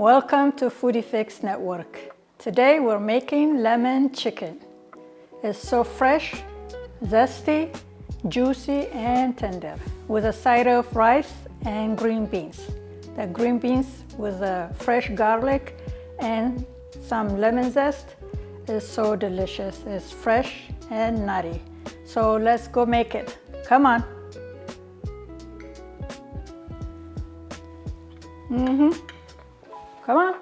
Welcome to FoodieFixNetwork. Today we're making lemon chicken. It's so fresh, zesty, juicy, and tender with a side of rice and green beans. The green beans with the fresh garlic and some lemon zest is so delicious. It's fresh and nutty. So let's go make it. Come on. Come on.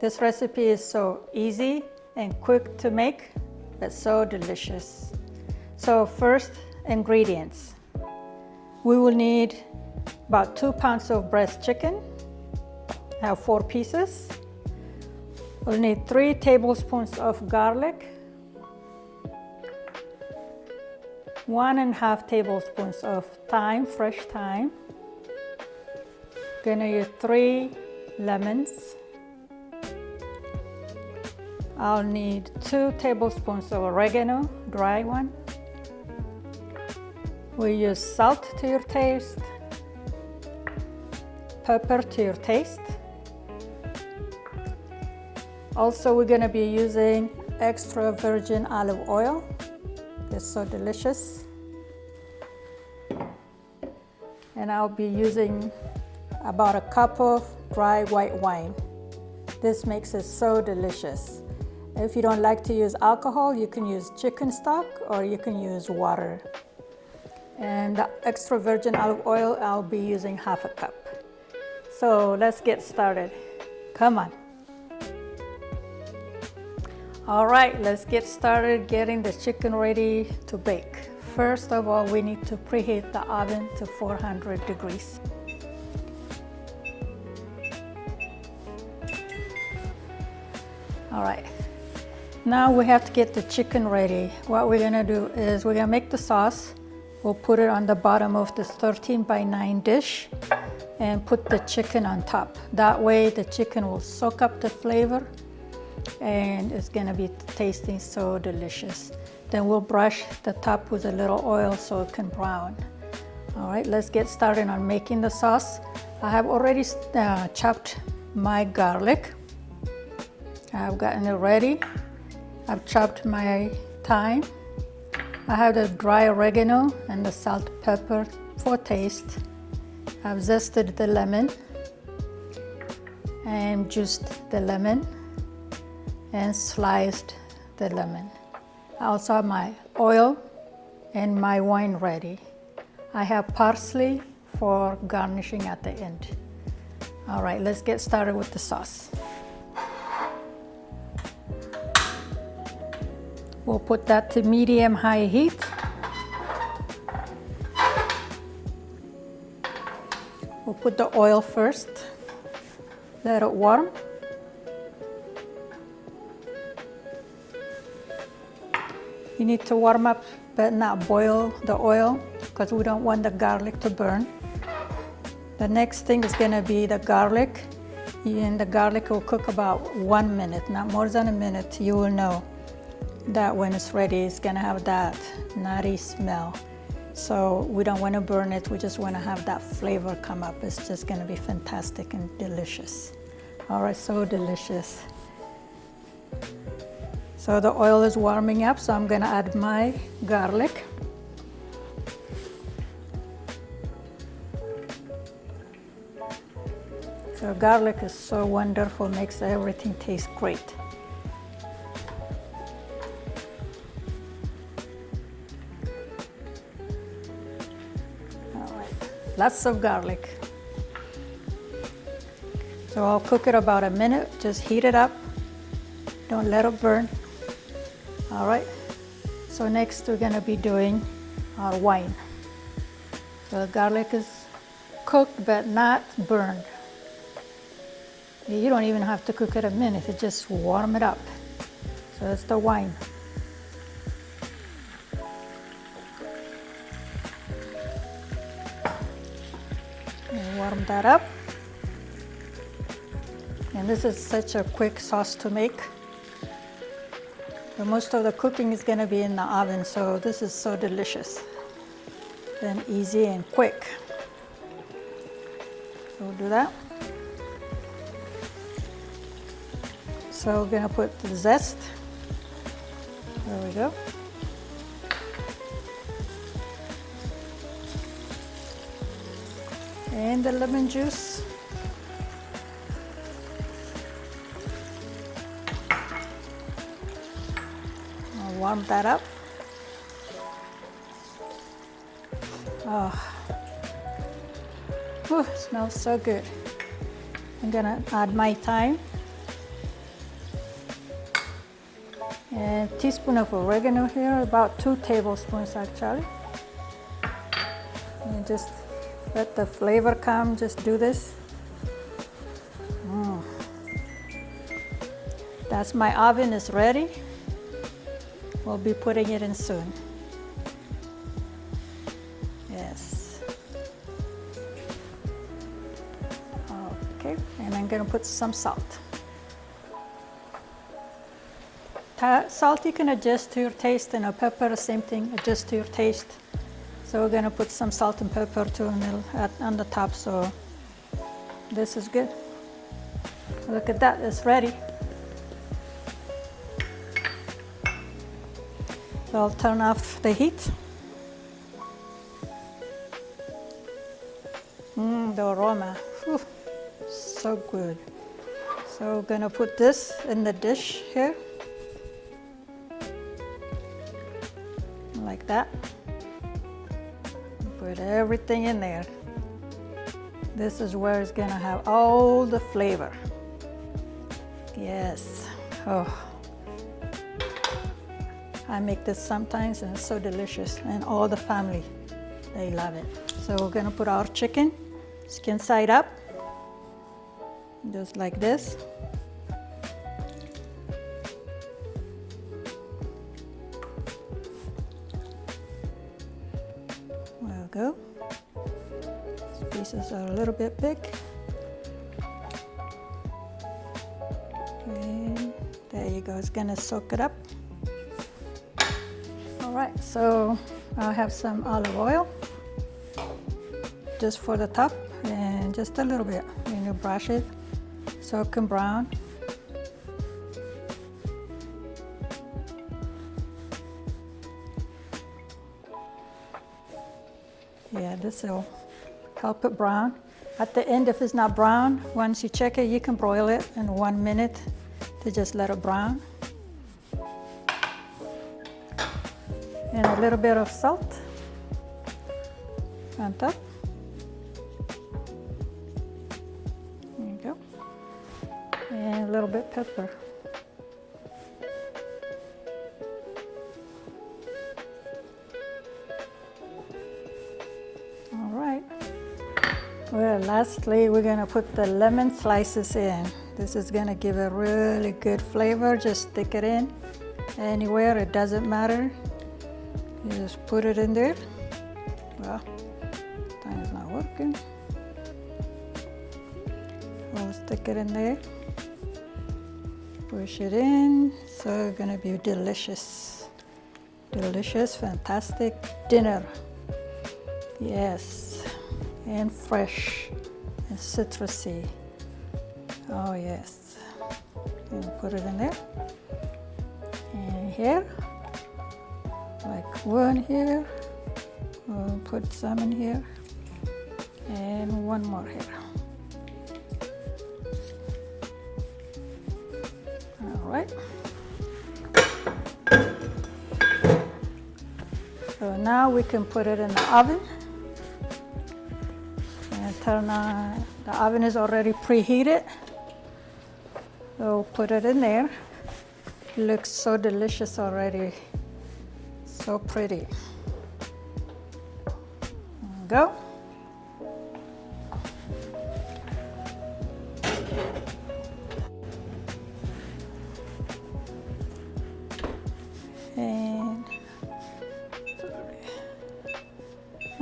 This recipe is so easy and quick to make, but so delicious. So first, ingredients. We will need about 2 pounds of breast chicken. I have 4 pieces. We'll need 3 tablespoons of garlic, 1.5 tablespoons of thyme, fresh thyme. Gonna use 3 lemons. I'll need 2 tablespoons of oregano, dry one. We use salt to your taste, pepper to your taste. Also, we're gonna be using extra virgin olive oil. It's so delicious. And I'll be using about a cup of dry white wine. This makes it so delicious. If you don't like to use alcohol, you can use chicken stock or you can use water. And the extra virgin olive oil, I'll be using 1/2 cup. So let's get started. Come on. All right, let's get started getting the chicken ready to bake. First of all, we need to preheat the oven to 400 degrees. All right, now we have to get the chicken ready. What we're gonna do is we're gonna make the sauce. We'll put it on the bottom of this 13 by 9 dish and put the chicken on top. That way the chicken will soak up the flavor and it's gonna be tasting so delicious. Then we'll brush the top with a little oil so it can brown. All right, let's get started on making the sauce. I have already chopped my garlic. I've gotten it ready. I've chopped my thyme. I have the dry oregano and the salt, pepper for taste. I've zested the lemon and juiced the lemon and sliced the lemon. I also have my oil and my wine ready. I have parsley for garnishing at the end. All right, let's get started with the sauce. We'll put that to medium-high heat. We'll put the oil first. Let it warm. You need to warm up but not boil the oil because we don't want the garlic to burn. The next thing is gonna be the garlic. And the garlic will cook about 1 minute, not more than a minute. You will know that when it's ready, it's gonna have that nutty smell. So we don't wanna burn it, we just wanna have that flavor come up. It's just gonna be fantastic and delicious. All right, so delicious. So the oil is warming up, so I'm gonna add my garlic. So garlic is so wonderful, makes everything taste great. Lots of garlic. So I'll cook it about a minute, just heat it up. Don't let it burn. All right, so next we're gonna be doing our wine. So the garlic is cooked but not burned. You don't even have to cook it a minute, you just warm it up. So that's the wine. Warm that up. And this is such a quick sauce to make. But most of the cooking is going to be in the oven, so this is so delicious and easy and quick. So we'll do that. So we're gonna put the zest. There we go. And the lemon juice. I'll warm that up. Oh, ooh, it smells so good. I'm gonna add my thyme and a teaspoon of oregano here, about 2 tablespoons actually. And just let the flavor come, just do this. That's my oven is ready. We'll be putting it in soon. Yes. Okay, and I'm gonna put some salt. Salt you can adjust to your taste, and a pepper, same thing, adjust to your taste. So we're gonna put some salt and pepper too on the top, so this is good. Look at that, it's ready. So I'll turn off the heat. The aroma, whew, so good. So we're gonna put this in the dish here, like that. Put everything in there. This is where it's gonna have all the flavor. Yes. Oh, I make this sometimes and it's so delicious, and all the family, they love it. So we're gonna put our chicken, skin side up, just like this. There we go. These pieces are a little bit big. And there you go, it's gonna soak it up. All right, so I'll have some olive oil just for the top, and just a little bit when you brush it so it can brown. Yeah, this will help it brown. At the end, if it's not brown, once you check it, you can broil it in 1 minute to just let it brown. And a little bit of salt on top. There you go. And a little bit pepper. All right. Well, lastly, we're gonna put the lemon slices in. This is gonna give a really good flavor. Just stick it in anywhere, it doesn't matter. You just put it in there. Well, time is not working. We'll stick it in there. Push it in. So it's gonna be delicious. Delicious, fantastic dinner. Yes, and fresh and citrusy. Oh yes. And put it in there. And here. Like one here, we'll put some in here, and one more here. All right. So now we can put it in the oven. And turn on, the oven is already preheated. So put it in there. It looks so delicious already. So pretty. There we go. And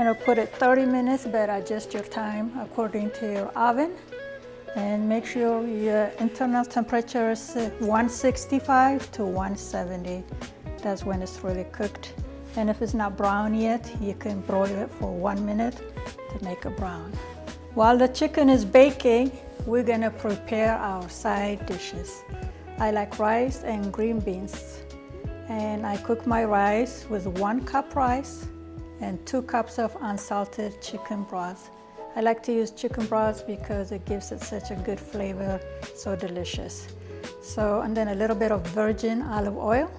I'll put it 30 minutes, but adjust your time according to your oven. And make sure your internal temperature is 165 to 170. That's when it's really cooked. And if it's not brown yet, you can broil it for 1 minute to make it brown. While the chicken is baking, we're gonna prepare our side dishes. I like rice and green beans. And I cook my rice with 1 cup rice and 2 cups of unsalted chicken broth. I like to use chicken broth because it gives it such a good flavor, so delicious. So, and then a little bit of virgin olive oil,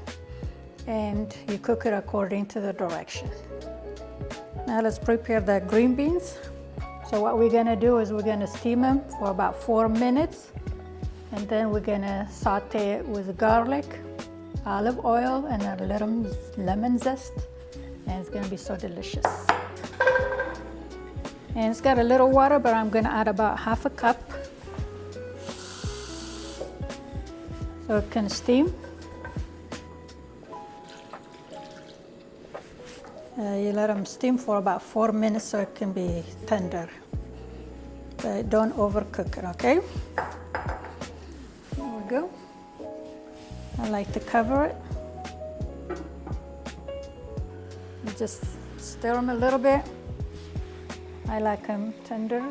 and you cook it according to the direction. Now let's prepare the green beans. So what we're gonna do is we're gonna steam them for about 4 minutes, and then we're gonna saute it with garlic, olive oil, and a little lemon zest, and it's gonna be so delicious. And it's got a little water, but I'm gonna add about half a cup so it can steam. You let them steam for about 4 minutes so it can be tender. But don't overcook it, okay? There we go. I like to cover it. You just stir them a little bit. I like them tender.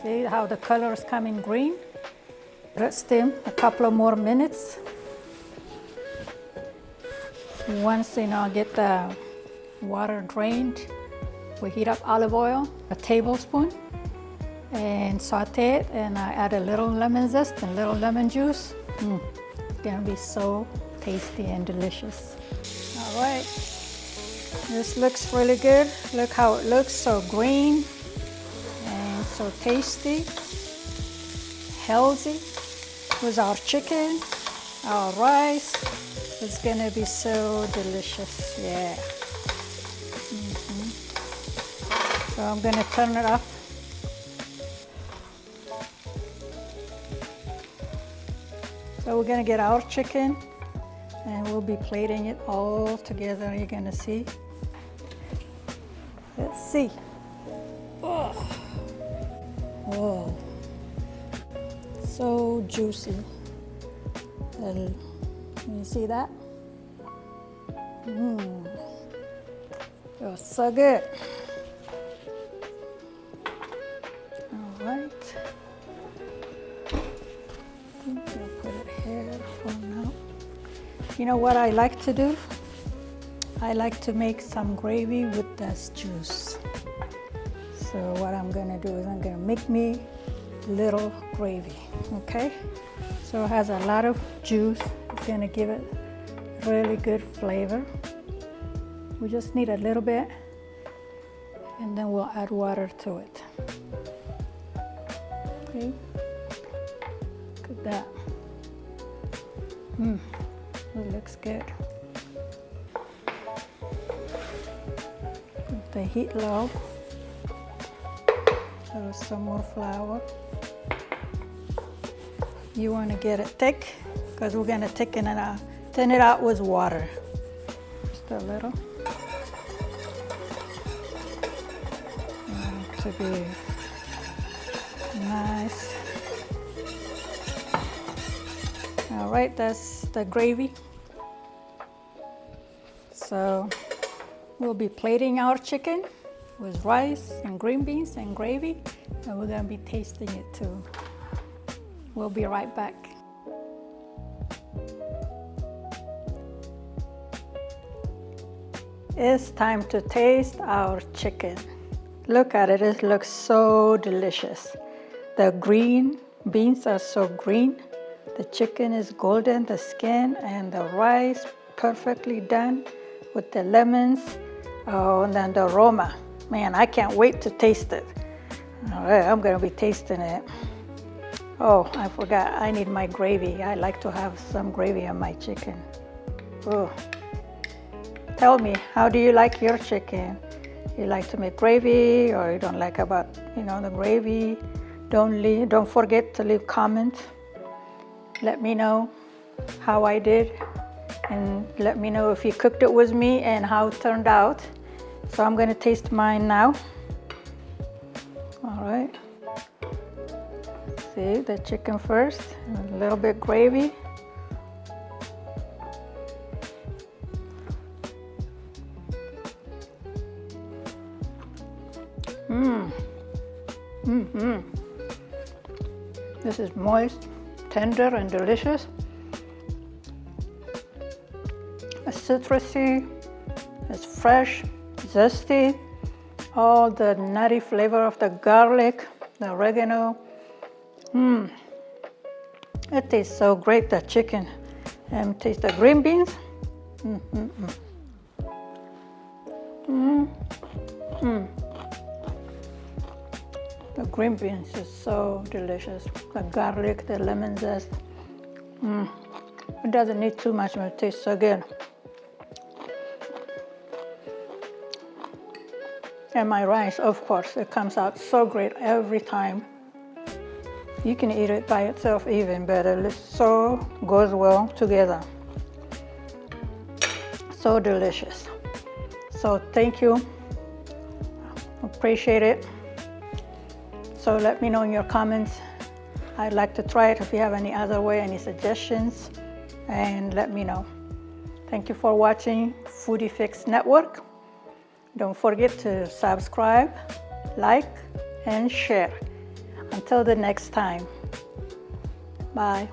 See how the color is coming green? Let it steam a couple of more minutes. Once get the water drained, we heat up olive oil, a tablespoon, and saute it, and I add a little lemon zest and a little lemon juice. It's gonna be so tasty and delicious. All right, this looks really good. Look how it looks, so green and so tasty, healthy. With our chicken, our rice, it's gonna be so delicious, yeah. So I'm gonna turn it off. So we're gonna get our chicken and we'll be plating it all together. You're gonna see. Let's see. Oh, whoa, so juicy. You see that? Feels so good. All right. I think I'll put it here for now. You know what I like to do? I like to make some gravy with this juice. So what I'm gonna do is I'm gonna make me little gravy, okay? So it has a lot of juice. It's gonna give it really good flavor. We just need a little bit, and then we'll add water to it. Okay, look at that. It looks good. Put the heat low. So some more flour. You want to get it thick because we're going to thicken it out, thin it out with water. Just a little. To be nice. All right, that's the gravy. So we'll be plating our chicken with rice and green beans and gravy, and we're gonna be tasting it too. We'll be right back. It's time to taste our chicken. Look at it, it looks so delicious. The green beans are so green. The chicken is golden, the skin and the rice perfectly done with the lemons. Oh, and then the aroma. Man, I can't wait to taste it. All right, I'm gonna be tasting it. Oh, I forgot, I need my gravy. I like to have some gravy on my chicken. Oh. Tell me, how do you like your chicken? You like to make gravy, or you don't like about, the gravy? Don't forget to leave comments. Let me know how I did, and let me know if you cooked it with me and how it turned out. So I'm gonna taste mine now. All right. See, the chicken first, a little bit gravy. This is moist, tender, and delicious. It's citrusy, it's fresh, zesty, all the nutty flavor of the garlic, the oregano. It tastes so great, the chicken. And taste the green beans. The green beans is so delicious. The garlic, the lemon zest. It doesn't need too much, but it tastes so good. And my rice, of course, it comes out so great every time. You can eat it by itself even better. It so goes well together. So delicious. So thank you. Appreciate it. So let me know in your comments. I'd like to try it if you have any other way, any suggestions, and let me know. Thank you for watching Foodie Fix Network. Don't forget to subscribe, like, and share. Until the next time. Bye.